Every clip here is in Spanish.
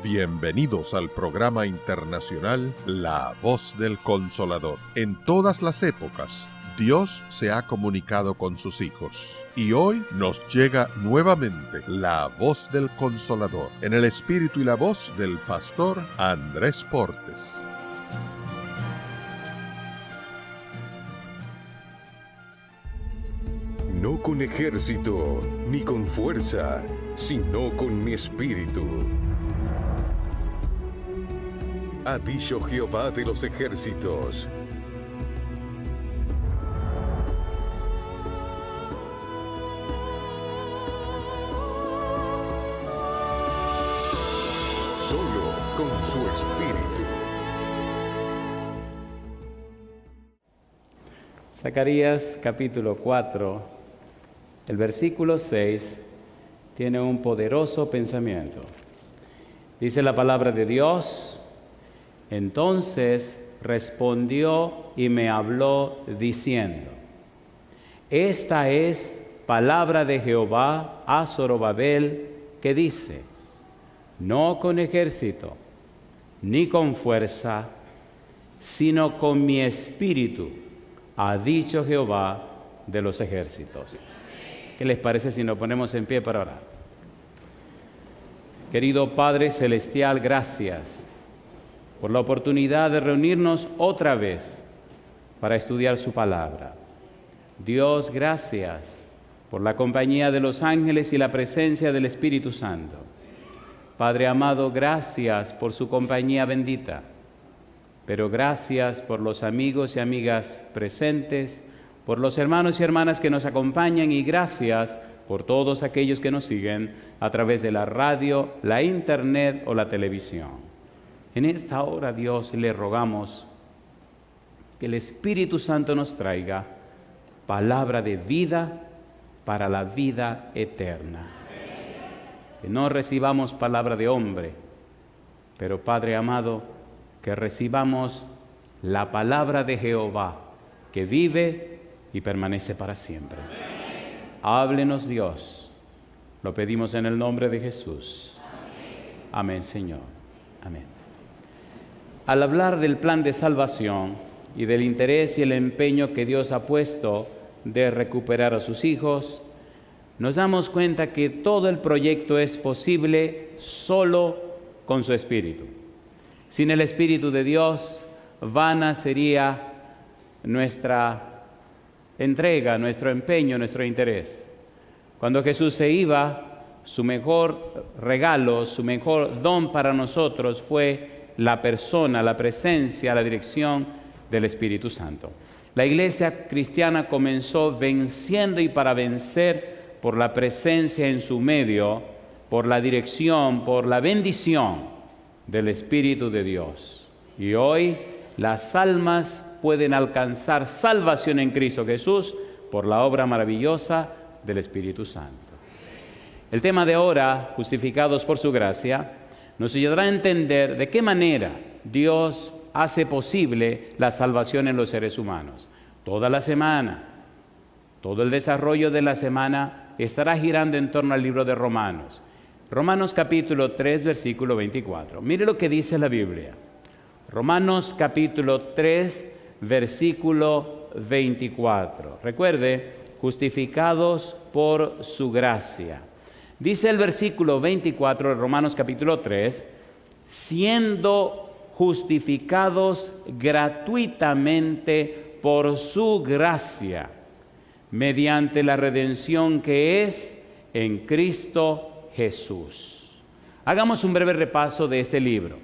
Bienvenidos al programa internacional La Voz del Consolador. En todas las épocas, Dios se ha comunicado con sus hijos. Y hoy nos llega nuevamente la Voz del Consolador, en el espíritu y la voz del pastor Andrés Portes. No con ejército, ni con fuerza, sino con mi espíritu. Ha dicho Jehová de los ejércitos. Solo con su espíritu. Zacarías capítulo 4, el versículo 6, tiene un poderoso pensamiento. Dice la palabra de Dios: entonces respondió y me habló diciendo: esta es palabra de Jehová a Zorobabel, que dice: no con ejército, ni con fuerza, sino con mi espíritu, ha dicho Jehová de los ejércitos. ¿Qué les parece si nos ponemos en pie para orar? Querido Padre Celestial, gracias por la oportunidad de reunirnos otra vez para estudiar su palabra. Dios, gracias por la compañía de los ángeles y la presencia del Espíritu Santo. Padre amado, gracias por su compañía bendita, pero gracias por los amigos y amigas presentes, por los hermanos y hermanas que nos acompañan, y gracias por todos aquellos que nos siguen a través de la radio, la internet o la televisión. En esta hora, Dios, le rogamos que el Espíritu Santo nos traiga palabra de vida para la vida eterna. Que no recibamos palabra de hombre, pero Padre amado, que recibamos la palabra de Jehová, que vive y permanece para siempre. Háblenos, Dios. Lo pedimos en el nombre de Jesús. Amén, Señor. Amén. Al hablar del plan de salvación y del interés y el empeño que Dios ha puesto de recuperar a sus hijos, nos damos cuenta que todo el proyecto es posible solo con su Espíritu. Sin el Espíritu de Dios, vana sería nuestra entrega, nuestro empeño, nuestro interés. Cuando Jesús se iba, su mejor regalo, su mejor don para nosotros fue la persona, la presencia, la dirección del Espíritu Santo. La iglesia cristiana comenzó venciendo y para vencer por la presencia en su medio, por la dirección, por la bendición del Espíritu de Dios. Y hoy las almas pueden alcanzar salvación en Cristo Jesús por la obra maravillosa del Espíritu Santo. El tema de ahora, justificados por su gracia, nos ayudará a entender de qué manera Dios hace posible la salvación en los seres humanos. Toda la semana, todo el desarrollo de la semana estará girando en torno al libro de Romanos. Romanos capítulo 3, versículo 24. Mire lo que dice la Biblia. Romanos capítulo 3, versículo 24. Recuerde, justificados por su gracia. Dice el versículo 24 de Romanos capítulo 3, siendo justificados gratuitamente por su gracia, mediante la redención que es en Cristo Jesús. Hagamos un breve repaso de este libro.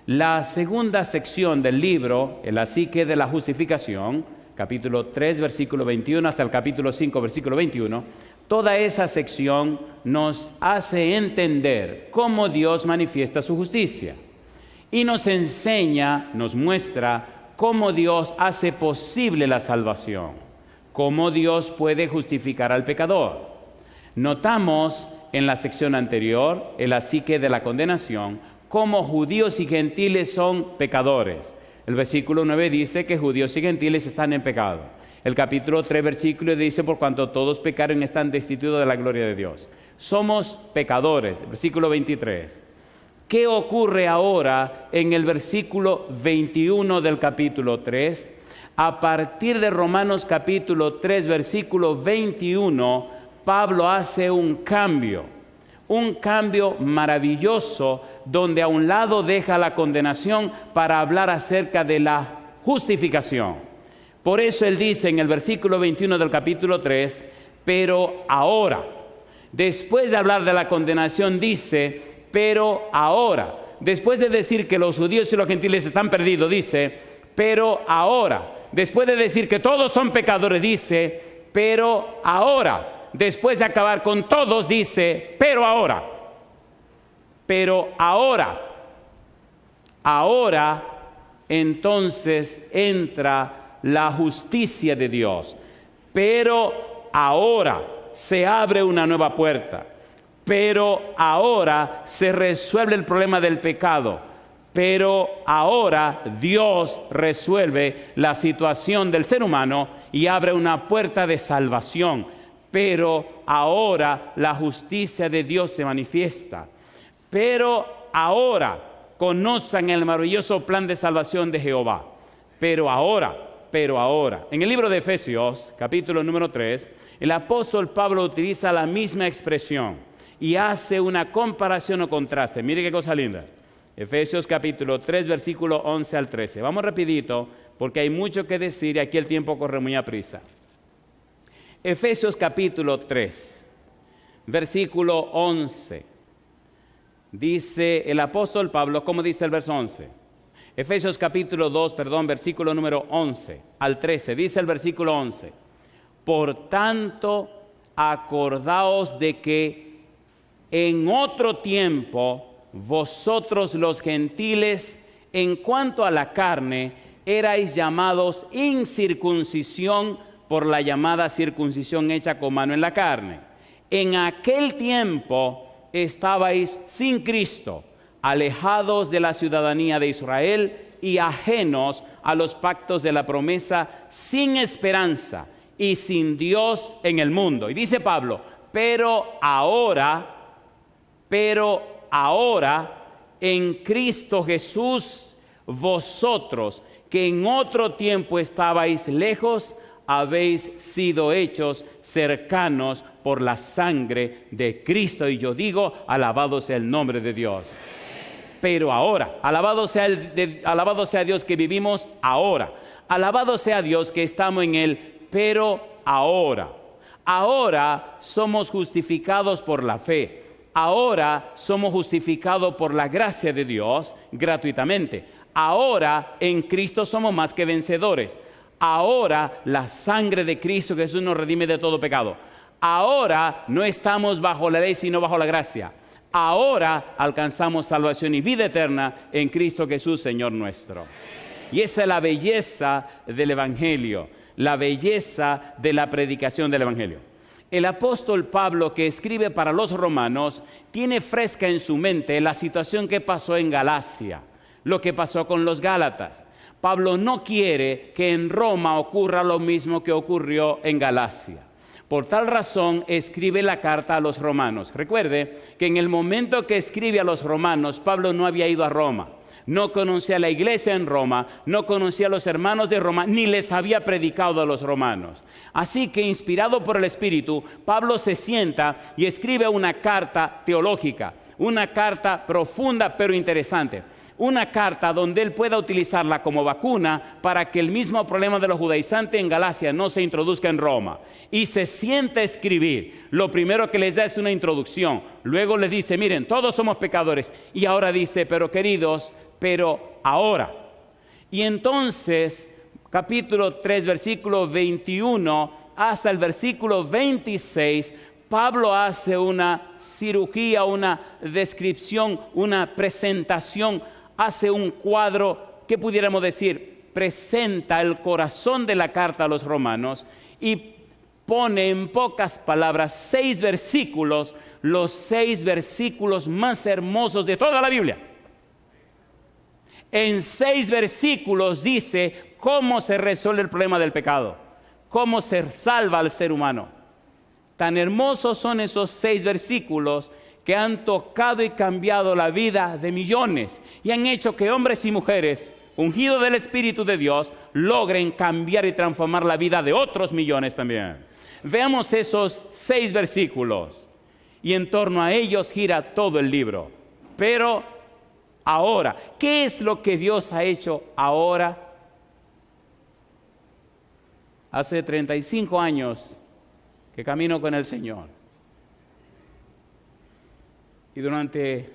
La segunda sección del libro, la psique de la justificación, capítulo 3, versículo 21 hasta el capítulo 5, versículo 21, toda esa sección nos hace entender cómo Dios manifiesta su justicia y nos enseña, nos muestra cómo Dios hace posible la salvación, cómo Dios puede justificar al pecador. Notamos en la sección anterior, en la psique de la condenación, cómo judíos y gentiles son pecadores. El versículo 9 dice que judíos y gentiles están en pecado. El capítulo 3, versículo dice: por cuanto todos pecaron, están destituidos de la gloria de Dios. Somos pecadores. Versículo 23. ¿Qué ocurre ahora en el versículo 21 del capítulo 3? A partir de Romanos capítulo 3, versículo 21, Pablo hace un cambio maravilloso, donde a un lado deja la condenación para hablar acerca de la justificación. Por eso él dice en el versículo 21 del capítulo 3, pero ahora, después de hablar de la condenación, dice, pero ahora, después de decir que los judíos y los gentiles están perdidos, dice, pero ahora, después de decir que todos son pecadores, dice, pero ahora, después de acabar con todos, dice, pero ahora, entonces entra la justicia de Dios. Pero ahora se abre una nueva puerta. Pero ahora se resuelve el problema del pecado. Pero ahora Dios resuelve la situación del ser humano y abre una puerta de salvación. Pero ahora la justicia de Dios se manifiesta. Pero ahora conozcan el maravilloso plan de salvación de Jehová. Pero ahora. En el libro de Efesios, capítulo número 3, el apóstol Pablo utiliza la misma expresión y hace una comparación o contraste. Mire qué cosa linda. Efesios capítulo 3, versículo 11 al 13. Vamos rapidito porque hay mucho que decir y aquí el tiempo corre muy a prisa. Efesios capítulo 3, versículo 11. Dice el apóstol Pablo, ¿cómo dice el verso 11? Efesios capítulo 2, versículo número 11 al 13. Dice el versículo 11. Por tanto, acordaos de que en otro tiempo vosotros los gentiles, en cuanto a la carne, erais llamados incircuncisión por la llamada circuncisión hecha con mano en la carne. En aquel tiempo estabais sin Cristo, alejados de la ciudadanía de Israel y ajenos a los pactos de la promesa, sin esperanza y sin Dios en el mundo. Y dice Pablo, pero ahora en Cristo Jesús, vosotros que en otro tiempo estabais lejos, habéis sido hechos cercanos por la sangre de Cristo. Y yo digo, alabado sea el nombre de Dios. Pero ahora, alabado sea Dios que vivimos ahora. Alabado sea Dios que estamos en Él, pero ahora. Ahora somos justificados por la fe. Ahora somos justificados por la gracia de Dios gratuitamente. Ahora en Cristo somos más que vencedores. Ahora la sangre de Cristo Jesús nos redime de todo pecado. Ahora no estamos bajo la ley sino bajo la gracia. Ahora alcanzamos salvación y vida eterna en Cristo Jesús, Señor nuestro. Y esa es la belleza del Evangelio, la belleza de la predicación del Evangelio. El apóstol Pablo, que escribe para los romanos, tiene fresca en su mente la situación que pasó en Galacia, lo que pasó con los Gálatas. Pablo no quiere que en Roma ocurra lo mismo que ocurrió en Galacia. Por tal razón escribe la carta a los romanos. Recuerde que en el momento que escribe a los romanos, Pablo no había ido a Roma. No conocía a la iglesia en Roma, no conocía a los hermanos de Roma, ni les había predicado a los romanos. Así que, inspirado por el Espíritu, Pablo se sienta y escribe una carta teológica, una carta profunda pero interesante. Una carta donde él pueda utilizarla como vacuna para que el mismo problema de los judaizantes en Galacia no se introduzca en Roma. Y se sienta a escribir. Lo primero que les da es una introducción. Luego les dice, miren, todos somos pecadores. Y ahora dice, pero queridos, pero ahora. Y entonces, capítulo 3, versículo 21 hasta el versículo 26, Pablo hace una cirugía, una descripción, una presentación, hace un cuadro, ¿qué pudiéramos decir? Presenta el corazón de la carta a los romanos y pone en pocas palabras 6 versículos, los 6 versículos más hermosos de toda la Biblia. En 6 versículos dice cómo se resuelve el problema del pecado, cómo se salva al ser humano. Tan hermosos son esos 6 versículos que han tocado y cambiado la vida de millones y han hecho que hombres y mujeres ungidos del Espíritu de Dios logren cambiar y transformar la vida de otros millones también. Veamos esos 6 versículos y en torno a ellos gira todo el libro. Pero ahora, ¿qué es lo que Dios ha hecho ahora? Hace 35 años que camino con el Señor. Y durante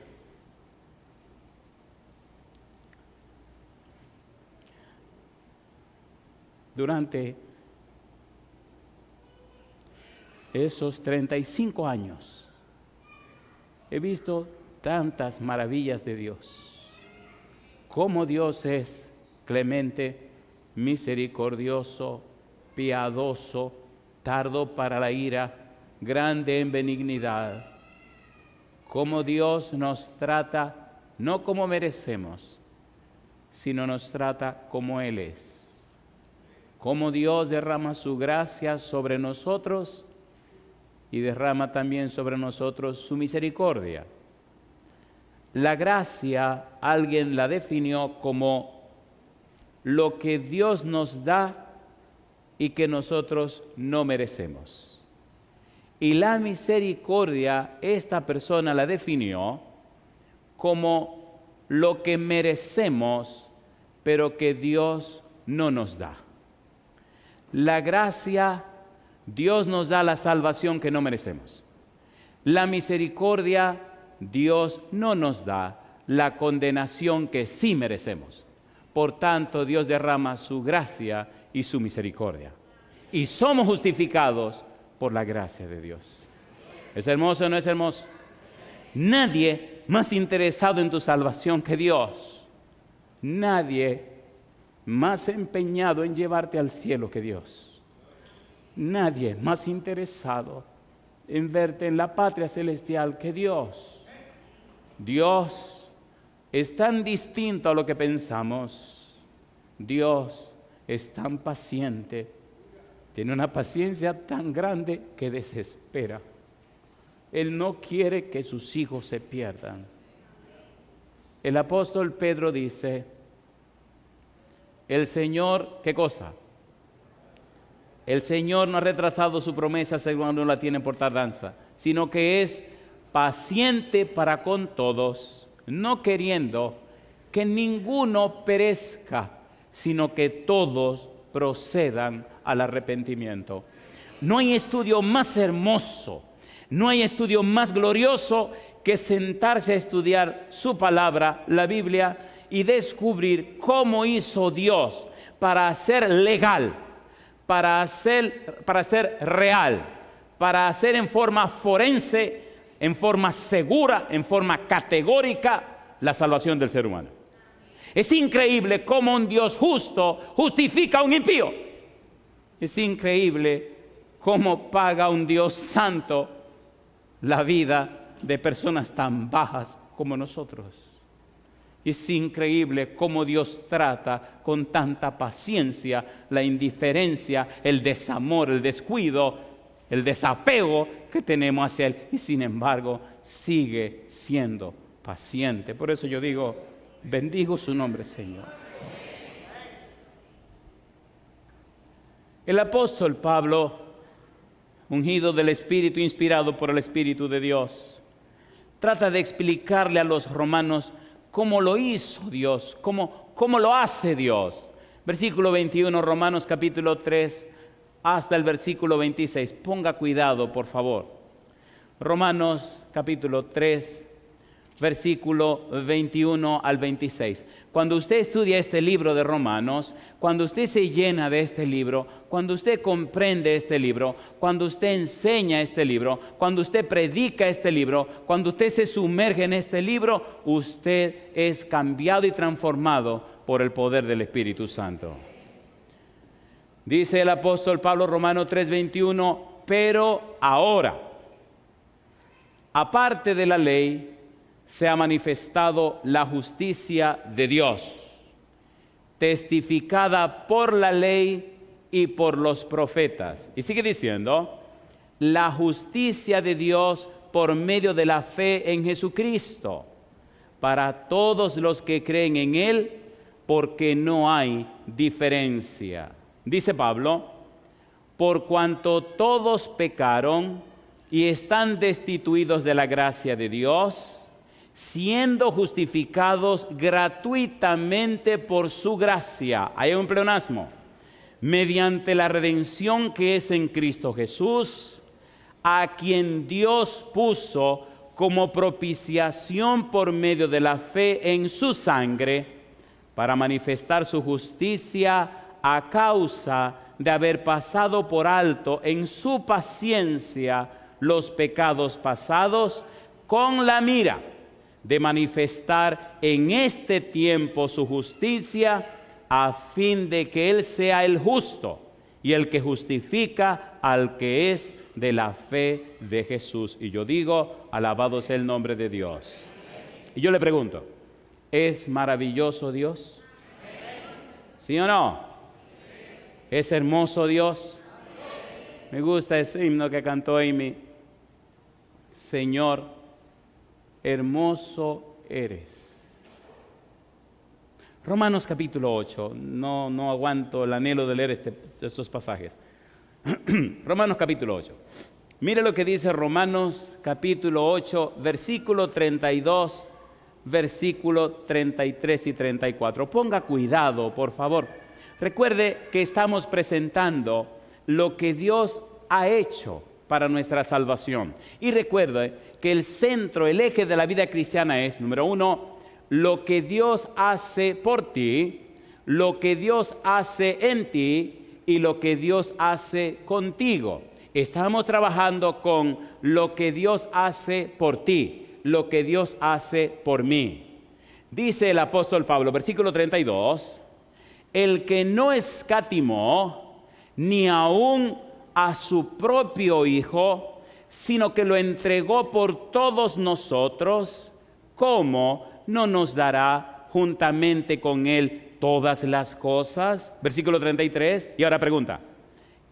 esos 35 años he visto tantas maravillas de Dios. Cómo Dios es clemente, misericordioso, piadoso, tardo para la ira, grande en benignidad. Cómo Dios nos trata no como merecemos, sino nos trata como Él es. Cómo Dios derrama su gracia sobre nosotros y derrama también sobre nosotros su misericordia. La gracia, alguien la definió como lo que Dios nos da y que nosotros no merecemos. Y la misericordia, esta persona la definió como lo que merecemos, pero que Dios no nos da. La gracia, Dios nos da la salvación que no merecemos. La misericordia, Dios no nos da la condenación que sí merecemos. Por tanto, Dios derrama su gracia y su misericordia. Y somos justificados por la gracia de Dios. ¿Es hermoso o no es hermoso? Nadie más interesado en tu salvación que Dios. Nadie más empeñado en llevarte al cielo que Dios. Nadie más interesado en verte en la patria celestial que Dios. Dios es tan distinto a lo que pensamos. Dios es tan paciente, tiene una paciencia tan grande que desespera. Él no quiere que sus hijos se pierdan. El apóstol Pedro dice, el Señor, ¿qué cosa? El Señor no ha retrasado su promesa según no la tiene por tardanza, sino que es paciente para con todos, no queriendo que ninguno perezca, sino que todos procedan al arrepentimiento. No hay estudio más hermoso, no hay estudio más glorioso que sentarse a estudiar su palabra, la Biblia, y descubrir cómo hizo Dios para hacer legal, para hacer real, para hacer en forma forense, en forma segura, en forma categórica, la salvación del ser humano. Es increíble cómo un Dios justo justifica a un impío. Es increíble cómo paga un Dios santo la vida de personas tan bajas como nosotros. Es increíble cómo Dios trata con tanta paciencia la indiferencia, el desamor, el descuido, el desapego que tenemos hacia Él. Y sin embargo, sigue siendo paciente. Por eso yo digo, bendigo su nombre, Señor. El apóstol Pablo, ungido del Espíritu, inspirado por el Espíritu de Dios, trata de explicarle a los romanos cómo lo hizo Dios, cómo lo hace Dios. Versículo 21, Romanos capítulo 3, hasta el versículo 26. Ponga cuidado, por favor. Romanos capítulo 3, versículo 21 al 26. Cuando usted estudia este libro de Romanos, cuando usted se llena de este libro, cuando usted comprende este libro, cuando usted enseña este libro, cuando usted predica este libro, cuando usted se sumerge en este libro, usted es cambiado y transformado por el poder del Espíritu Santo. Dice el apóstol Pablo, Romanos 3:21, pero ahora, aparte de la ley, se ha manifestado la justicia de Dios, testificada por la ley y por los profetas. Y sigue diciendo, la justicia de Dios por medio de la fe en Jesucristo, para todos los que creen en Él, porque no hay diferencia. Dice Pablo, por cuanto todos pecaron y están destituidos de la gracia de Dios, siendo justificados gratuitamente por su gracia. Hay un pleonasmo. Mediante la redención que es en Cristo Jesús, a quien Dios puso como propiciación por medio de la fe en su sangre, para manifestar su justicia a causa de haber pasado por alto en su paciencia los pecados pasados, con la mira de manifestar en este tiempo su justicia, a fin de que Él sea el justo y el que justifica al que es de la fe de Jesús. Y yo digo, alabado sea el nombre de Dios. Y yo le pregunto, ¿es maravilloso Dios? ¿Sí o no? ¿Es hermoso Dios? Me gusta ese himno que cantó Amy. Señor, hermoso eres. Romanos capítulo 8, no aguanto el anhelo de leer estos pasajes. Romanos capítulo 8. Mire lo que dice Romanos capítulo 8, versículo 32, versículo 33 y 34. Ponga cuidado, por favor. Recuerde que estamos presentando lo que Dios ha hecho para nuestra salvación. Y recuerde que el centro, el eje de la vida cristiana es, número uno, lo que Dios hace por ti, lo que Dios hace en ti y lo que Dios hace contigo. Estamos trabajando con lo que Dios hace por ti, lo que Dios hace por mí. Dice el apóstol Pablo, versículo 32, el que no escatimó ni aún a su propio Hijo, sino que lo entregó por todos nosotros, ¿cómo no nos dará juntamente con Él todas las cosas? Versículo 33, y ahora pregunta,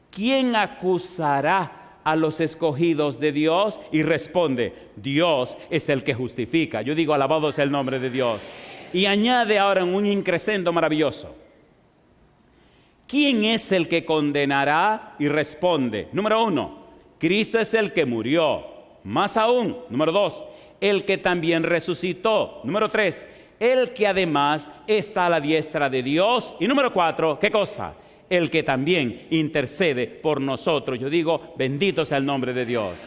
¿quién acusará a los escogidos de Dios? Y responde, Dios es el que justifica. Yo digo, alabado sea el nombre de Dios. Y añade ahora un increscendo maravilloso. ¿Quién es el que condenará? Y responde, número uno, Cristo es el que murió. Más aún, número dos, el que también resucitó. Número 3, el que además está a la diestra de Dios. Y número 4, ¿qué cosa? El que también intercede por nosotros. Yo digo, bendito sea el nombre de Dios.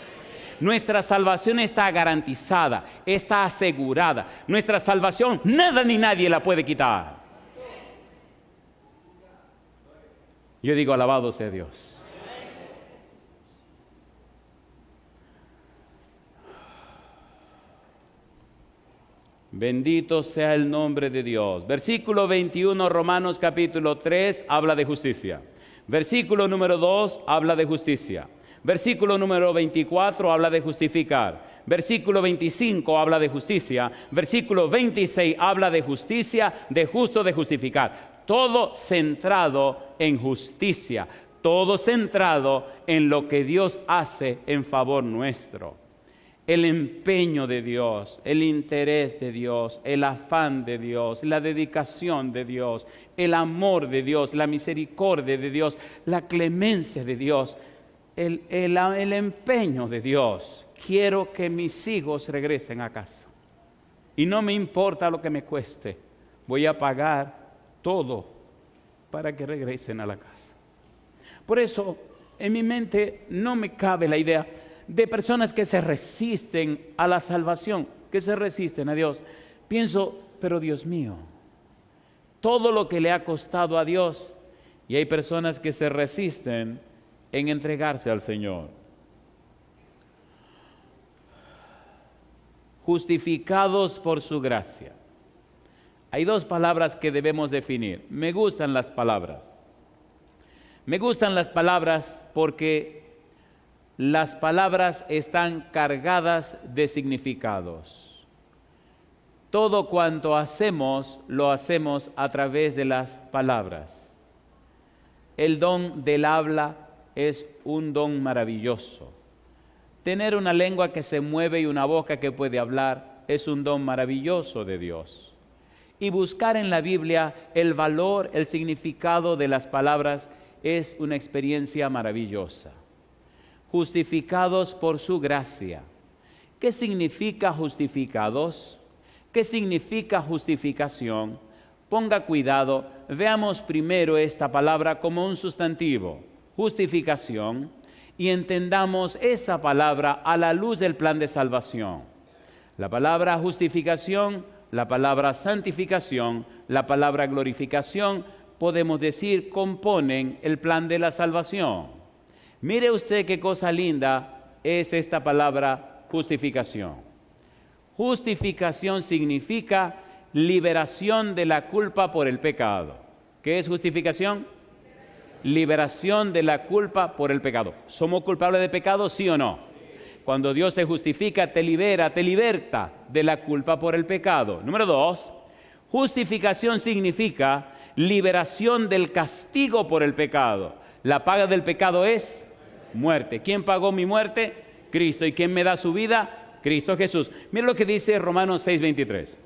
Nuestra salvación está garantizada, está asegurada. Nuestra salvación, nada ni nadie la puede quitar. Yo digo, alabado sea Dios. Bendito sea el nombre de Dios. Versículo 21, Romanos capítulo 3, habla de justicia. Versículo número 2, habla de justicia. Versículo número 24, habla de justificar. Versículo 25, habla de justicia. Versículo 26, habla de justicia, de justo, de justificar. Todo centrado en justicia. Todo centrado en lo que Dios hace en favor nuestro. El empeño de Dios, el interés de Dios, el afán de Dios, la dedicación de Dios, el amor de Dios, la misericordia de Dios, la clemencia de Dios, el empeño de Dios. Quiero que mis hijos regresen a casa. Y no me importa lo que me cueste, voy a pagar todo para que regresen a la casa. Por eso, en mi mente no me cabe la idea de personas que se resisten a la salvación, que se resisten a Dios. Pienso, pero Dios mío, todo lo que le ha costado a Dios, y hay personas que se resisten en entregarse al Señor. Justificados por su gracia. Hay dos palabras que debemos definir. Me gustan las palabras. Me gustan las palabras porque las palabras están cargadas de significados. Todo cuanto hacemos, lo hacemos a través de las palabras. El don del habla es un don maravilloso. Tener una lengua que se mueve y una boca que puede hablar es un don maravilloso de Dios. Y buscar en la Biblia el valor, el significado de las palabras es una experiencia maravillosa. Justificados por su gracia. ¿Qué significa justificados? ¿Qué significa justificación? Ponga cuidado, veamos primero esta palabra como un sustantivo, justificación, y entendamos esa palabra a la luz del plan de salvación. La palabra justificación, la palabra santificación, la palabra glorificación, podemos decir, componen el plan de la salvación. Mire usted qué cosa linda es esta palabra justificación. Justificación significa liberación de la culpa por el pecado. ¿Qué es justificación? Liberación de la culpa por el pecado. ¿Somos culpables de pecado, sí o no? Cuando Dios se justifica, te libera, te liberta de la culpa por el pecado. Número 2, justificación significa liberación del castigo por el pecado. La paga del pecado es muerte. ¿Quién pagó mi muerte? Cristo. ¿Y quién me da su vida? Cristo Jesús. Mira lo que dice Romanos 6:23.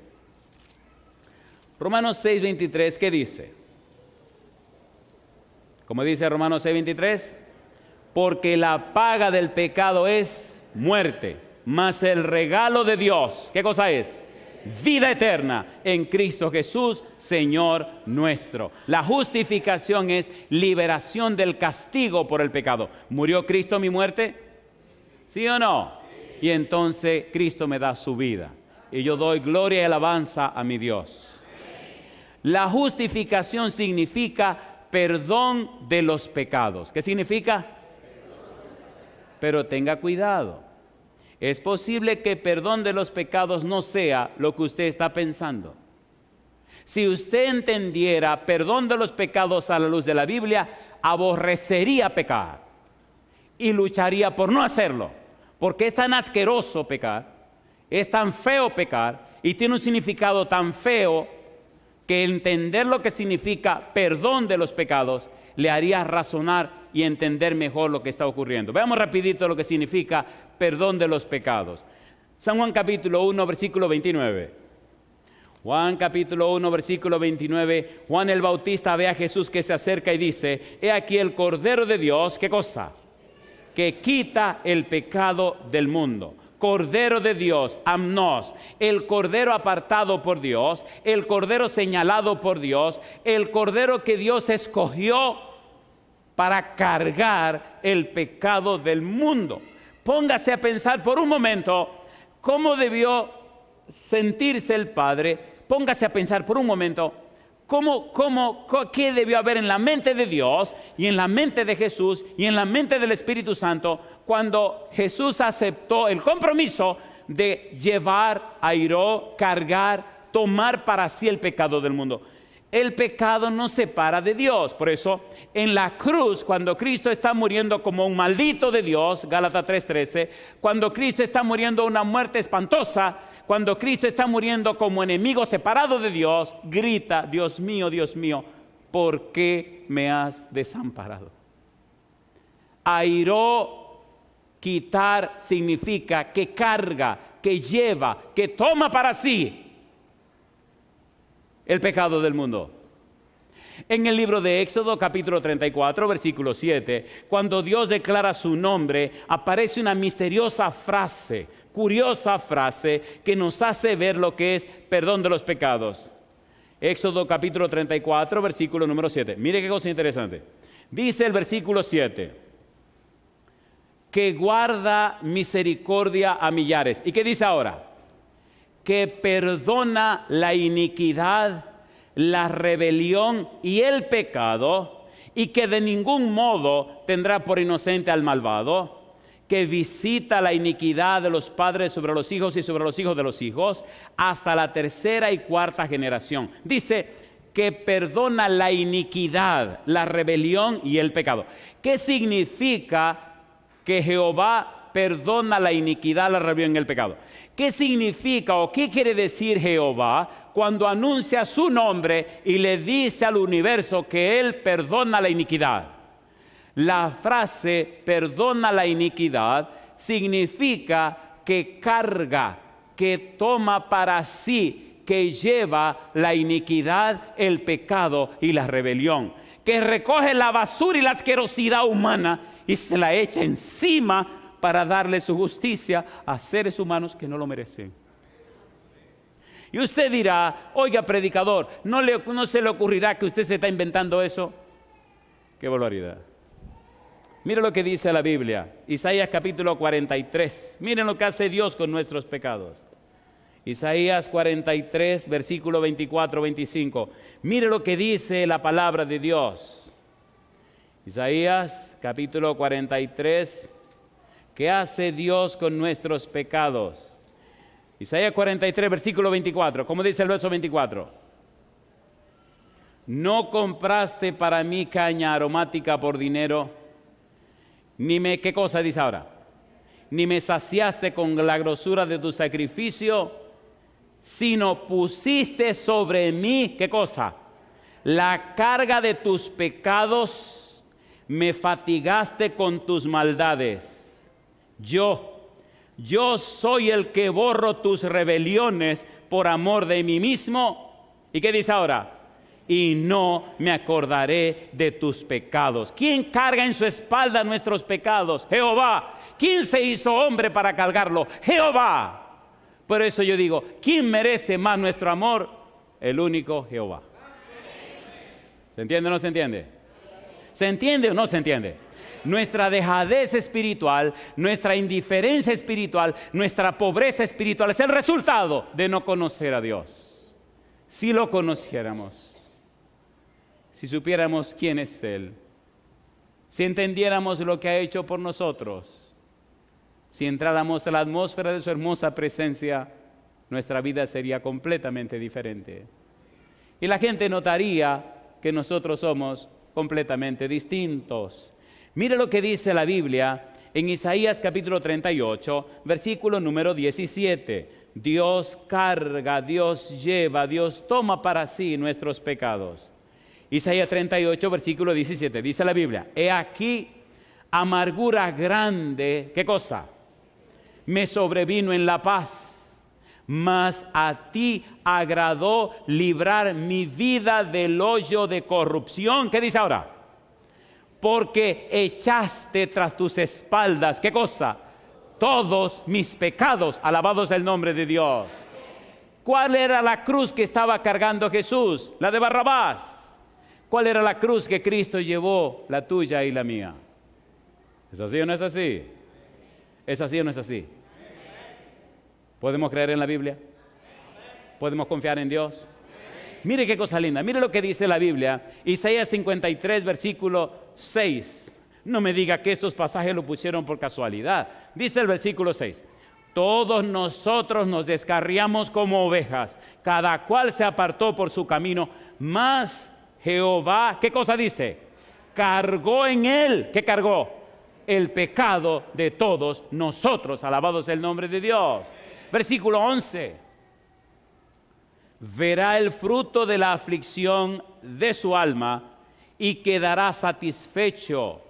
Romanos 6:23, ¿qué dice? ¿Cómo dice Romanos 6:23? Porque la paga del pecado es muerte, mas el regalo de Dios, ¿qué cosa es? Vida eterna en Cristo Jesús, Señor nuestro. La justificación es liberación del castigo por el pecado. ¿Murió Cristo mi muerte? ¿Sí o no? Y entonces Cristo me da su vida. Y yo doy gloria y alabanza a mi Dios. La justificación significa perdón de los pecados. ¿Qué significa? Pero tenga cuidado. Es posible que perdón de los pecados no sea lo que usted está pensando. Si usted entendiera perdón de los pecados a la luz de la Biblia, aborrecería pecar y lucharía por no hacerlo, porque es tan asqueroso pecar, es tan feo pecar y tiene un significado tan feo que entender lo que significa perdón de los pecados le haría razonar y entender mejor lo que está ocurriendo. Veamos rapidito lo que significa perdón de los pecados. San Juan capítulo 1, versículo 29. Juan capítulo 1, versículo 29. Juan el Bautista ve a Jesús que se acerca y dice: he aquí el Cordero de Dios, ¿qué cosa? Que quita el pecado del mundo. Cordero de Dios, amnos, el Cordero apartado por Dios, el Cordero señalado por Dios, el Cordero que Dios escogió para cargar el pecado del mundo. Póngase a pensar por un momento cómo debió sentirse el Padre. Póngase a pensar por un momento qué debió haber en la mente de Dios y en la mente de Jesús y en la mente del Espíritu Santo cuando Jesús aceptó el compromiso de llevar, airó, cargar, tomar para sí el pecado del mundo. El pecado nos separa de Dios. Por eso, en la cruz, cuando Cristo está muriendo como un maldito de Dios, Gálatas 3:13, cuando Cristo está muriendo una muerte espantosa, cuando Cristo está muriendo como enemigo separado de Dios, grita: Dios mío, ¿por qué me has desamparado? Airó, quitar, significa que carga, que lleva, que toma para sí el pecado del mundo. En el libro de Éxodo, capítulo 34, versículo 7, cuando Dios declara su nombre, aparece una misteriosa frase, curiosa frase, que nos hace ver lo que es perdón de los pecados. Éxodo, capítulo 34, versículo número 7. Mire qué cosa interesante. Dice el versículo 7, que guarda misericordia a millares. ¿Y qué dice ahora? Que perdona la iniquidad, la rebelión y el pecado, y que de ningún modo tendrá por inocente al malvado, que visita la iniquidad de los padres sobre los hijos y sobre los hijos de los hijos, hasta la tercera y cuarta generación. Dice que perdona la iniquidad, la rebelión y el pecado. ¿Qué significa que Jehová perdona la iniquidad, la rebelión y el pecado? ¿Qué significa o qué quiere decir Jehová cuando anuncia su nombre y le dice al universo que Él perdona la iniquidad? La frase perdona la iniquidad significa que carga, que toma para sí, que lleva la iniquidad, el pecado y la rebelión, que recoge la basura y la asquerosidad humana y se la echa encima para darle su justicia a seres humanos que no lo merecen. Y usted dirá, oiga, predicador, ¿no se le ocurrirá que usted se está inventando eso? ¡Qué barbaridad! Mire lo que dice la Biblia, Isaías capítulo 43. Miren lo que hace Dios con nuestros pecados. Isaías 43, versículo 24-25. Mire lo que dice la palabra de Dios. Isaías capítulo 43. ¿Qué hace Dios con nuestros pecados? Isaías 43, versículo 24. ¿Cómo dice el verso 24? No compraste para mí caña aromática por dinero, ¿qué cosa dice ahora? Ni me saciaste con la grosura de tu sacrificio, sino pusiste sobre mí, ¿qué cosa? La carga de tus pecados, me fatigaste con tus maldades. Yo soy el que borro tus rebeliones por amor de mí mismo. ¿Y qué dice ahora? Y no me acordaré de tus pecados. ¿Quién carga en su espalda nuestros pecados? Jehová. ¿Quién se hizo hombre para cargarlo? Jehová. Por eso yo digo, ¿quién merece más nuestro amor? El único Jehová. ¿Se entiende o no se entiende? ¿Se entiende o no se entiende? Nuestra dejadez espiritual, nuestra indiferencia espiritual, nuestra pobreza espiritual es el resultado de no conocer a Dios. Si lo conociéramos, si supiéramos quién es Él, si entendiéramos lo que ha hecho por nosotros, si entráramos a la atmósfera de su hermosa presencia, nuestra vida sería completamente diferente. Y la gente notaría que nosotros somos completamente distintos. Mire lo que dice la Biblia en Isaías capítulo 38, versículo número 17. Dios carga, Dios lleva, Dios toma para sí nuestros pecados. Isaías 38, versículo 17, dice la Biblia, he aquí amargura grande, ¿qué cosa? Me sobrevino en la paz, mas a ti agradó librar mi vida del hoyo de corrupción. ¿Qué dice ahora? Porque echaste tras tus espaldas, ¿qué cosa? Todos mis pecados, alabado sea el nombre de Dios. ¿Cuál era la cruz que estaba cargando Jesús? La de Barrabás. ¿Cuál era la cruz que Cristo llevó? La tuya y la mía. ¿Es así o no es así? ¿Es así o no es así? ¿Podemos creer en la Biblia? ¿Podemos confiar en Dios? Mire qué cosa linda, mire lo que dice la Biblia, Isaías 53, versículo 6. No me diga que estos pasajes lo pusieron por casualidad. Dice el versículo 6. Todos nosotros nos descarriamos como ovejas, cada cual se apartó por su camino, mas Jehová, ¿qué cosa dice? Cargó en él, ¿qué cargó? El pecado de todos nosotros, alabado sea el nombre de Dios. Versículo 11. Verá el fruto de la aflicción de su alma y quedará satisfecho.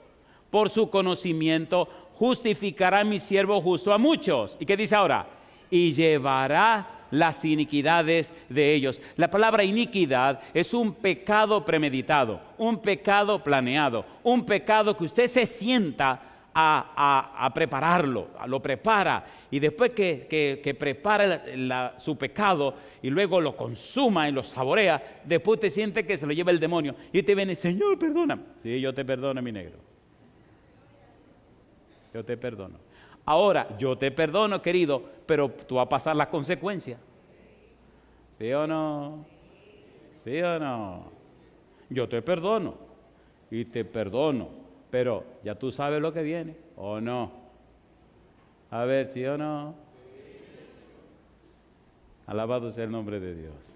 Por su conocimiento justificará mi siervo justo a muchos. ¿Y qué dice ahora? Y llevará las iniquidades de ellos. La palabra iniquidad es un pecado premeditado, un pecado planeado, un pecado que usted se sienta a prepararlo, lo prepara, y después que prepara su pecado y luego lo consuma y lo saborea, después te siente que se lo lleva el demonio y te viene, Señor, perdóname. Sí, yo te perdono, mi negro. Yo te perdono. Ahora, yo te perdono, querido, pero tú vas a pasar las consecuencias. ¿Sí o no? ¿Sí o no? Yo te perdono y te perdono. Pero ya tú sabes lo que viene, ¿o no? A ver, ¿sí o no? Alabado sea el nombre de Dios.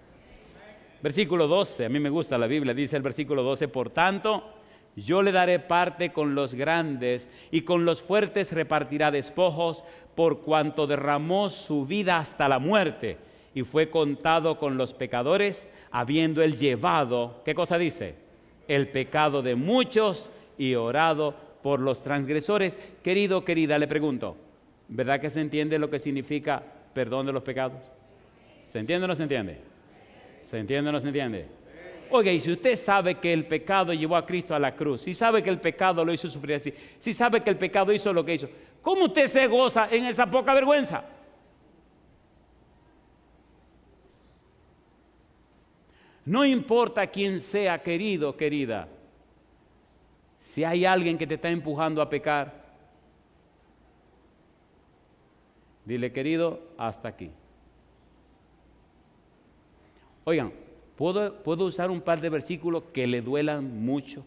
Versículo 12, a mí me gusta la Biblia, dice el versículo 12, por tanto, yo le daré parte con los grandes y con los fuertes repartirá despojos, por cuanto derramó su vida hasta la muerte y fue contado con los pecadores, habiendo él llevado, ¿qué cosa dice? El pecado de muchos y orado por los transgresores. Querido, querida, le pregunto, ¿Verdad que se entiende lo que significa perdón de los pecados? ¿Se entiende o no se entiende? ¿Se entiende o no se entiende? Oiga, y si usted sabe que el pecado llevó a Cristo a la cruz, si sabe que el pecado lo hizo sufrir así, si sabe que el pecado hizo lo que hizo, ¿cómo usted se goza en esa poca vergüenza? No importa quién sea, querido, querida, si hay alguien que te está empujando a pecar, dile, querido, hasta aquí. Oigan, ¿puedo usar un par de versículos que le duelan mucho?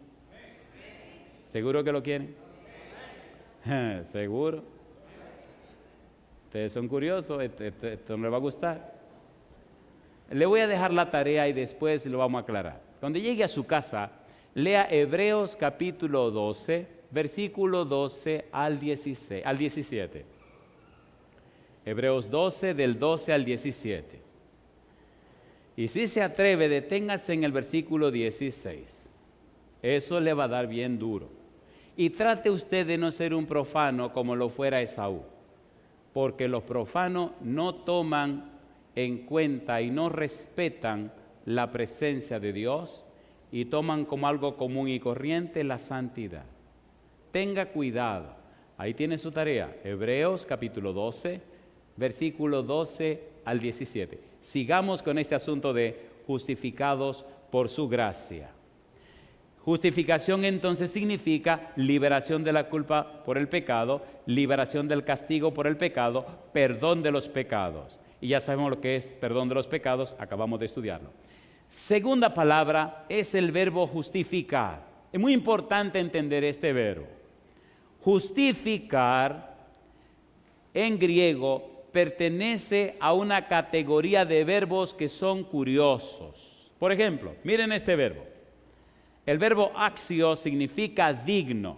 ¿Seguro que lo quieren? ¿Seguro? Ustedes son curiosos, esto no les va a gustar. Le voy a dejar la tarea y después lo vamos a aclarar. Cuando llegue a su casa, lea Hebreos capítulo 12, versículo 12 al 17. Hebreos 12, del 12 al 17. Y si se atreve, deténgase en el versículo 16. Eso le va a dar bien duro. Y trate usted de no ser un profano como lo fuera Esaú, porque los profanos no toman en cuenta y no respetan la presencia de Dios y toman como algo común y corriente la santidad. Tenga cuidado. Ahí tiene su tarea. Hebreos capítulo 12, versículo 12 al 17. Sigamos con este asunto de justificados por su gracia. Justificación entonces significa liberación de la culpa por el pecado, liberación del castigo por el pecado, perdón de los pecados. Y ya sabemos lo que es perdón de los pecados, acabamos de estudiarlo. Segunda palabra es el verbo justificar. Es muy importante entender este verbo. Justificar en griego pertenece a una categoría de verbos que son curiosos. Por ejemplo, miren este verbo. El verbo axio significa digno,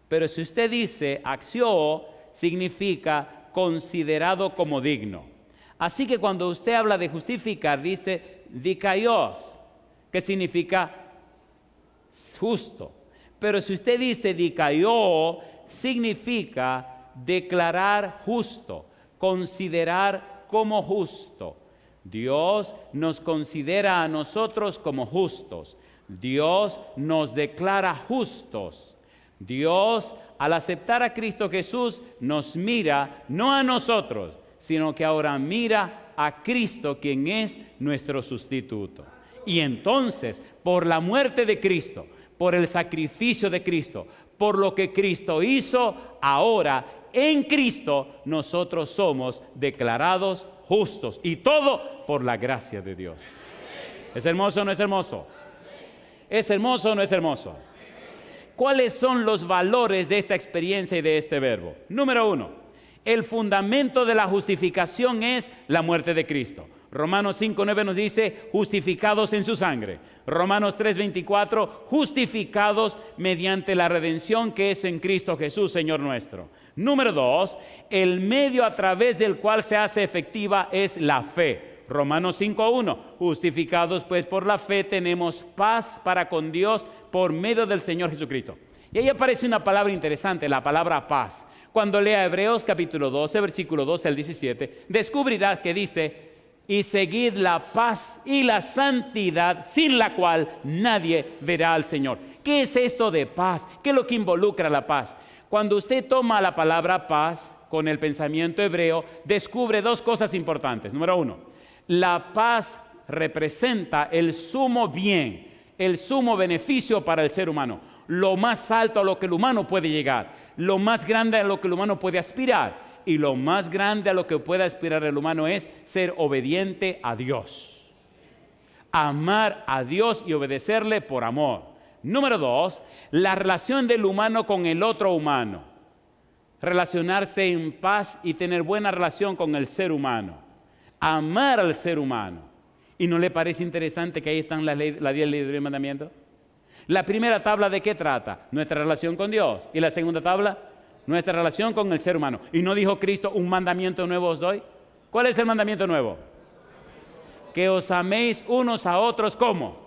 pero si usted dice axio, significa considerado como digno. Así que cuando usted habla de justificar, dice dikaios, que significa justo. Pero si usted dice dikaio, significa declarar justo, considerar como justo. Dios nos considera a nosotros como justos. Dios nos declara justos. Dios, al aceptar a Cristo Jesús, nos mira no a nosotros, sino que ahora mira a Cristo, quien es nuestro sustituto. Y entonces, por la muerte de Cristo, por el sacrificio de Cristo, por lo que Cristo hizo, ahora en Cristo nosotros somos declarados justos. Y todo por la gracia de Dios. ¿Es hermoso o no es hermoso? ¿Es hermoso o no es hermoso? ¿Cuáles son los valores de esta experiencia y de este verbo? Número 1, el fundamento de la justificación es la muerte de Cristo. Romanos 5:9 nos dice, justificados en su sangre. Romanos 3:24, justificados mediante la redención que es en Cristo Jesús, Señor nuestro. Número 2, el medio a través del cual se hace efectiva es la fe. Romanos 5:1, justificados pues por la fe tenemos paz para con Dios por medio del Señor Jesucristo. Y ahí aparece una palabra interesante, la palabra paz. Cuando lea Hebreos capítulo 12, versículo 12 al 17, descubrirás que dice, y seguid la paz y la santidad, sin la cual nadie verá al Señor. ¿Qué es esto de paz? ¿Qué es lo que involucra la paz? Cuando usted toma la palabra paz con el pensamiento hebreo, descubre dos cosas importantes. Número 1, la paz representa el sumo bien, el sumo beneficio para el ser humano, lo más alto a lo que el humano puede llegar, lo más grande a lo que el humano puede aspirar. Y lo más grande a lo que puede aspirar el humano es ser obediente a Dios. Amar a Dios y obedecerle por amor. Número 2, la relación del humano con el otro humano. Relacionarse en paz y tener buena relación con el ser humano. Amar al ser humano. ¿Y no le parece interesante que ahí están las 10 leyes del mandamiento? La primera tabla, ¿de qué trata? Nuestra relación con Dios. ¿Y la segunda tabla? Nuestra relación con el ser humano. ¿Y no dijo Cristo, un mandamiento nuevo os doy? ¿Cuál es el mandamiento nuevo? Que os améis unos a otros, ¿cómo?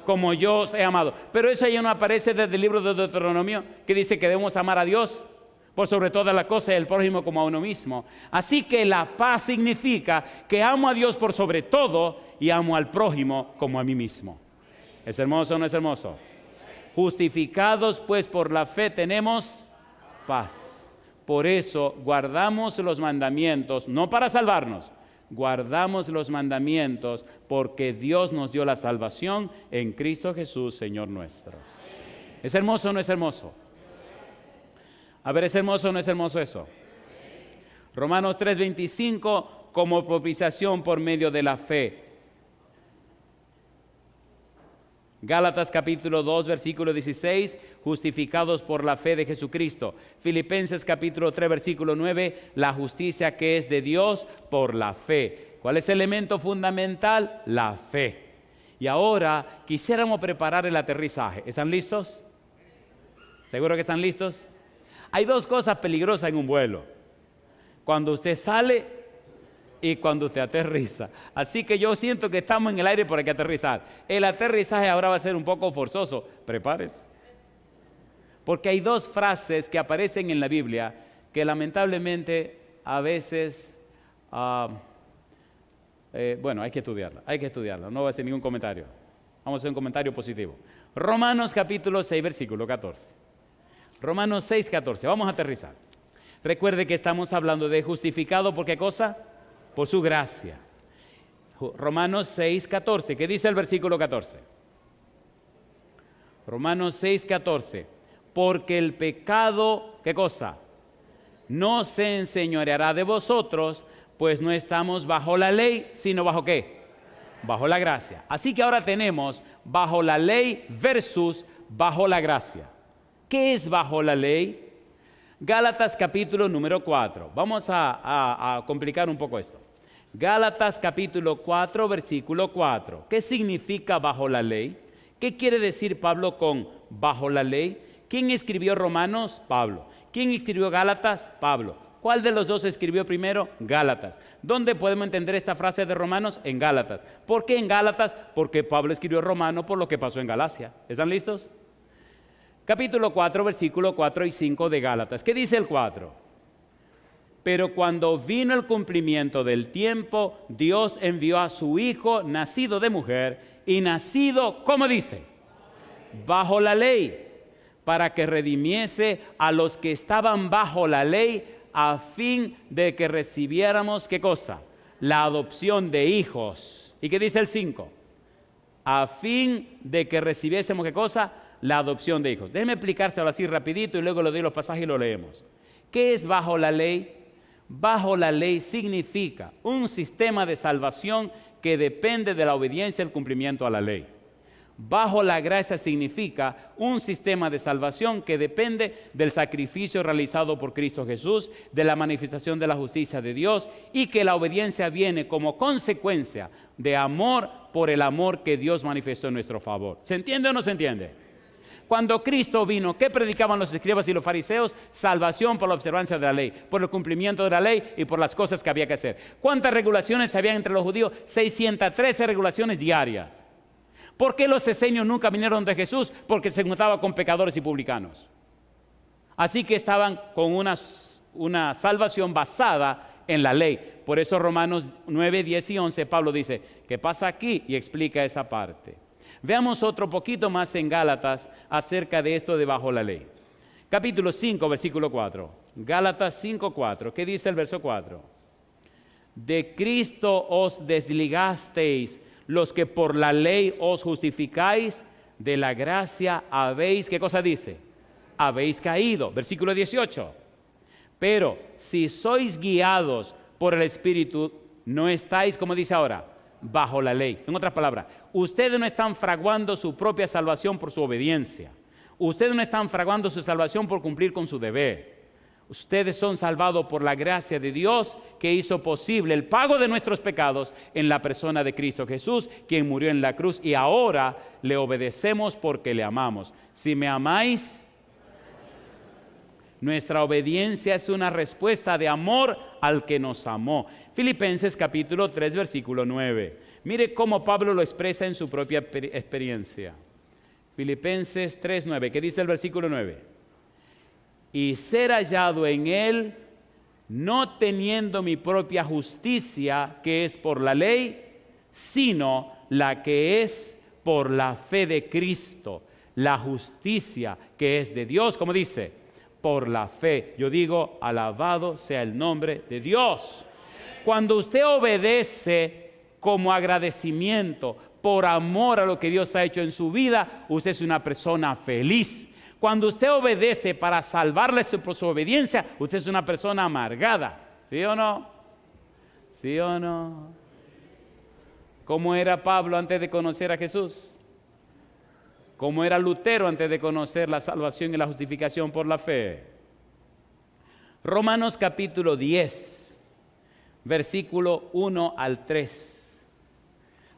Como yo os he amado. Pero eso ya no aparece desde el libro de Deuteronomio, que dice que debemos amar a Dios por sobre todas las cosas, el prójimo como a uno mismo. Así que la paz significa que amo a Dios por sobre todo y amo al prójimo como a mí mismo. ¿Es hermoso o no es hermoso? Justificados pues por la fe tenemos paz. Por eso guardamos los mandamientos, no para salvarnos, guardamos los mandamientos porque Dios nos dio la salvación en Cristo Jesús, Señor nuestro. ¿Es hermoso o no es hermoso? A ver, ¿es hermoso o no es hermoso eso? Romanos 3:25, como propiciación por medio de la fe. Gálatas capítulo 2, versículo 16, justificados por la fe de Jesucristo. Filipenses capítulo 3, versículo 9, la justicia que es de Dios por la fe. ¿Cuál es el elemento fundamental? La fe. Y ahora quisiéramos preparar el aterrizaje. ¿Están listos? ¿Seguro que están listos? Hay dos cosas peligrosas en un vuelo: cuando usted sale y cuando usted aterriza. Así que yo siento que estamos en el aire, pero hay que aterrizar. El aterrizaje ahora va a ser un poco forzoso. Prepárese. Porque hay dos frases que aparecen en la Biblia que lamentablemente a veces, hay que estudiarla. No voy a hacer ningún comentario. Vamos a hacer un comentario positivo. Romanos capítulo 6, versículo 14. Romanos 6, 14. Vamos a aterrizar. Recuerde que estamos hablando de justificado, ¿por qué cosa? Por su gracia. Romanos 6, 14. ¿Qué dice el versículo 14? Romanos 6, 14. Porque el pecado, ¿qué cosa? No se enseñoreará de vosotros, pues no estamos bajo la ley, sino bajo ¿qué? Bajo la gracia. Así que ahora tenemos bajo la ley versus bajo la gracia. ¿Qué es bajo la ley? Gálatas capítulo número 4. Vamos a complicar un poco esto. Gálatas capítulo 4, versículo 4. ¿Qué significa bajo la ley? ¿Qué quiere decir Pablo con bajo la ley? ¿Quién escribió Romanos? Pablo. ¿Quién escribió Gálatas? Pablo. ¿Cuál de los dos escribió primero? Gálatas. ¿Dónde podemos entender esta frase de Romanos? En Gálatas. ¿Por qué en Gálatas? Porque Pablo escribió Romano por lo que pasó en Galacia. ¿Están listos? Capítulo 4, versículo 4 y 5 de Gálatas. ¿Qué dice el 4? Pero cuando vino el cumplimiento del tiempo, Dios envió a su Hijo, nacido de mujer, y nacido, ¿cómo dice? Bajo la ley, para que redimiese a los que estaban bajo la ley, a fin de que recibiéramos, ¿qué cosa? La adopción de hijos. ¿Y qué dice el 5? A fin de que recibiésemos, ¿qué cosa? La adopción de hijos. Déjeme explicárselo así rapidito y luego le doy los pasajes y lo leemos. ¿Qué es bajo la ley? Bajo la ley significa un sistema de salvación que depende de la obediencia y el cumplimiento a la ley. Bajo la gracia significa un sistema de salvación que depende del sacrificio realizado por Cristo Jesús, de la manifestación de la justicia de Dios, y que la obediencia viene como consecuencia de amor por el amor que Dios manifestó en nuestro favor. ¿Se entiende o no se entiende? Cuando Cristo vino, ¿qué predicaban los escribas y los fariseos? Salvación por la observancia de la ley, por el cumplimiento de la ley y por las cosas que había que hacer. ¿Cuántas regulaciones había entre los judíos? 613 regulaciones diarias. ¿Por qué los esenios nunca vinieron de Jesús? Porque se juntaba con pecadores y publicanos. Así que estaban con una salvación basada en la ley. Por eso Romanos 9, 10 y 11, Pablo dice, ¿qué pasa aquí? Y explica esa parte. Veamos otro poquito más en Gálatas acerca de esto de bajo la ley. Capítulo 5, versículo 4. Gálatas 5, 4. ¿Qué dice el verso 4? De Cristo os desligasteis, los que por la ley os justificáis, de la gracia habéis, ¿qué cosa dice? Habéis caído. Versículo 18. Pero si sois guiados por el Espíritu, no estáis, como dice ahora, bajo la ley. En otras palabras, ustedes no están fraguando su propia salvación por su obediencia. Ustedes no están fraguando su salvación por cumplir con su deber. Ustedes son salvados por la gracia de Dios que hizo posible el pago de nuestros pecados en la persona de Cristo Jesús, quien murió en la cruz, y ahora le obedecemos porque le amamos. Si me amáis, nuestra obediencia es una respuesta de amor al que nos amó. Filipenses capítulo 3, versículo 9. Mire cómo Pablo lo expresa en su propia experiencia. Filipenses 3, 9. ¿Qué dice el versículo 9? y ser hallado en él, no teniendo mi propia justicia, que es por la ley, sino la que es por la fe de Cristo, la justicia que es de Dios, como dice, por la fe. Yo digo, alabado sea el nombre de Dios. Cuando usted obedece como agradecimiento, por amor a lo que Dios ha hecho en su vida, usted es una persona feliz. Cuando usted obedece para salvarle por su obediencia, usted es una persona amargada. ¿Sí o no? ¿Sí o no? ¿Cómo era Pablo antes de conocer a Jesús? ¿Cómo era Lutero antes de conocer la salvación y la justificación por la fe? Romanos capítulo 10, versículo 1 al 3.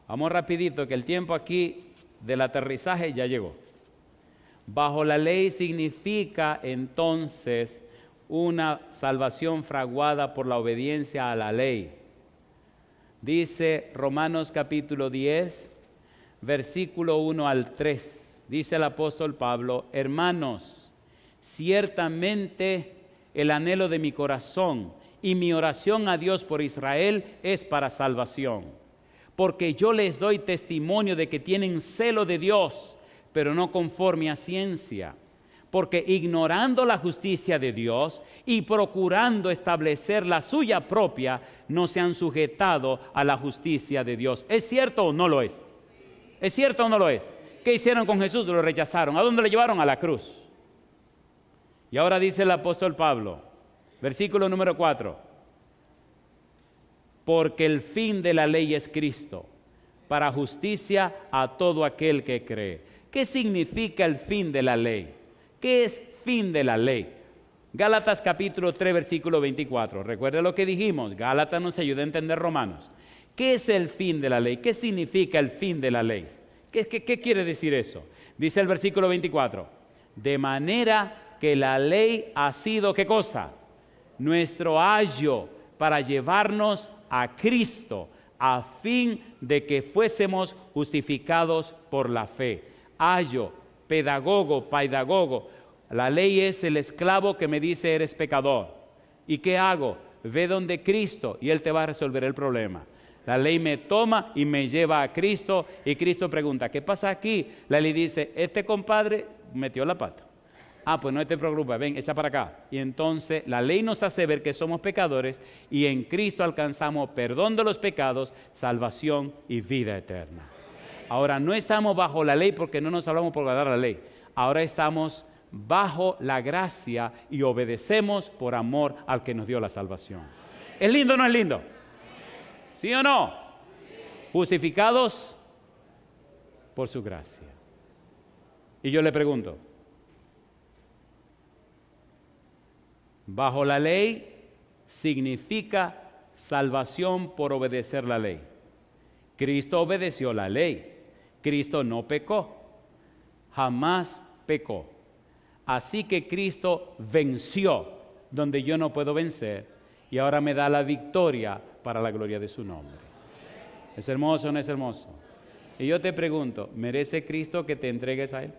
Vamos rapidito, que el tiempo aquí del aterrizaje ya llegó. Bajo la ley significa entonces una salvación fraguada por la obediencia a la ley. Dice Romanos capítulo 10, versículo 1 al 3. Dice el apóstol Pablo: hermanos, ciertamente el anhelo de mi corazón y mi oración a Dios por Israel es para salvación, porque yo les doy testimonio de que tienen celo de Dios, pero no conforme a ciencia, porque ignorando la justicia de Dios y procurando establecer la suya propia, no se han sujetado a la justicia de Dios. ¿Es cierto o no lo es? ¿Es cierto o no lo es? ¿Qué hicieron con Jesús? Lo rechazaron. ¿A dónde lo llevaron? A la cruz. Y ahora dice el apóstol Pablo, versículo número 4, porque el fin de la ley es Cristo, para justicia a todo aquel que cree. ¿Qué significa el fin de la ley? ¿Qué es fin de la ley? Gálatas capítulo 3, versículo 24. Recuerde lo que dijimos. Gálatas nos ayuda a entender Romanos. ¿Qué es el fin de la ley? ¿Qué significa el fin de la ley? ¿Qué quiere decir eso? Dice el versículo 24. De manera que la ley ha sido, ¿qué cosa? Nuestro ayo para llevarnos a Cristo, a fin de que fuésemos justificados por la fe. Ayo, pedagogo. La ley es el esclavo que me dice eres pecador. ¿Y qué hago? Ve donde Cristo y Él te va a resolver el problema. La ley me toma y me lleva a Cristo y Cristo pregunta, ¿qué pasa aquí? La ley dice, este compadre metió la pata. Ah, pues no te preocupes, ven, echa para acá. Y entonces la ley nos hace ver que somos pecadores y en Cristo alcanzamos perdón de los pecados, salvación y vida eterna. Ahora no estamos bajo la ley porque no nos hablamos por guardar la ley. Ahora estamos bajo la gracia y obedecemos por amor al que nos dio la salvación. ¿Es lindo o no es lindo? ¿Sí o no? Justificados por su gracia. Y yo le pregunto, bajo la ley significa salvación por obedecer la ley. Cristo obedeció la ley. Cristo no pecó, jamás pecó. Así que Cristo venció donde yo no puedo vencer y ahora me da la victoria para la gloria de su nombre. ¿Es hermoso o no es hermoso? Y yo te pregunto, ¿merece Cristo que te entregues a Él?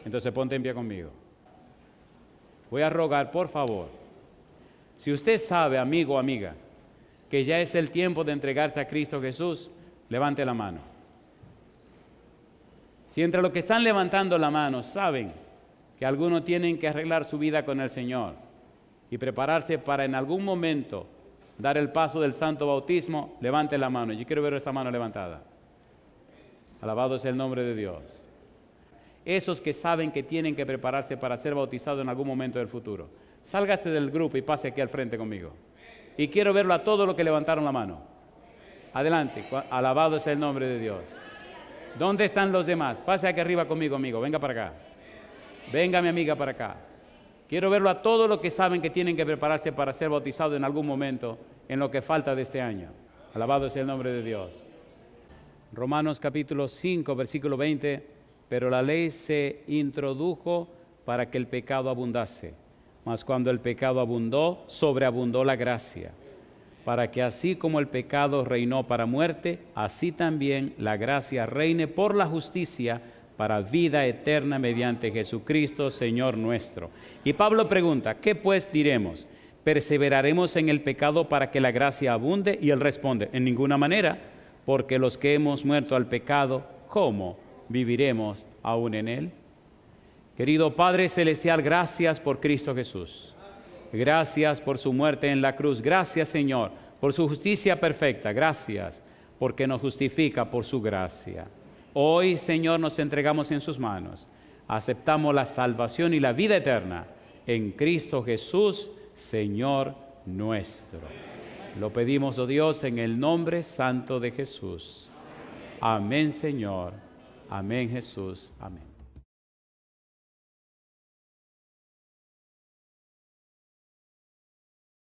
Entonces ponte en pie conmigo. Voy a rogar, por favor, si usted sabe, amigo o amiga, que ya es el tiempo de entregarse a Cristo Jesús, levante la mano. Si entre los que están levantando la mano saben que algunos tienen que arreglar su vida con el Señor y prepararse para en algún momento dar el paso del santo bautismo, levante la mano. Yo quiero ver esa mano levantada. Alabado sea el nombre de Dios. Esos que saben que tienen que prepararse para ser bautizados en algún momento del futuro, sálgase del grupo y pase aquí al frente conmigo. Y quiero verlo a todos los que levantaron la mano. Adelante, alabado sea el nombre de Dios. ¿Dónde están los demás? Pase aquí arriba conmigo, amigo. Venga para acá. Venga, mi amiga, para acá. Quiero verlo a todos los que saben que tienen que prepararse para ser bautizados en algún momento en lo que falta de este año. Alabado sea el nombre de Dios. Romanos capítulo 5, versículo 20. Pero la ley se introdujo para que el pecado abundase. Mas cuando el pecado abundó, sobreabundó la gracia, para que así como el pecado reinó para muerte, así también la gracia reine por la justicia para vida eterna mediante Jesucristo, Señor nuestro. Y Pablo pregunta, ¿qué pues diremos? ¿Perseveraremos en el pecado para que la gracia abunde? Y él responde, en ninguna manera, porque los que hemos muerto al pecado, ¿cómo viviremos aún en él? Querido Padre Celestial, gracias por Cristo Jesús. Gracias por su muerte en la cruz. Gracias, Señor, por su justicia perfecta. Gracias porque nos justifica por su gracia. Hoy, Señor, nos entregamos en sus manos. Aceptamos la salvación y la vida eterna en Cristo Jesús, Señor nuestro. Lo pedimos, oh Dios, en el nombre santo de Jesús. Amén, Señor. Amén, Jesús. Amén.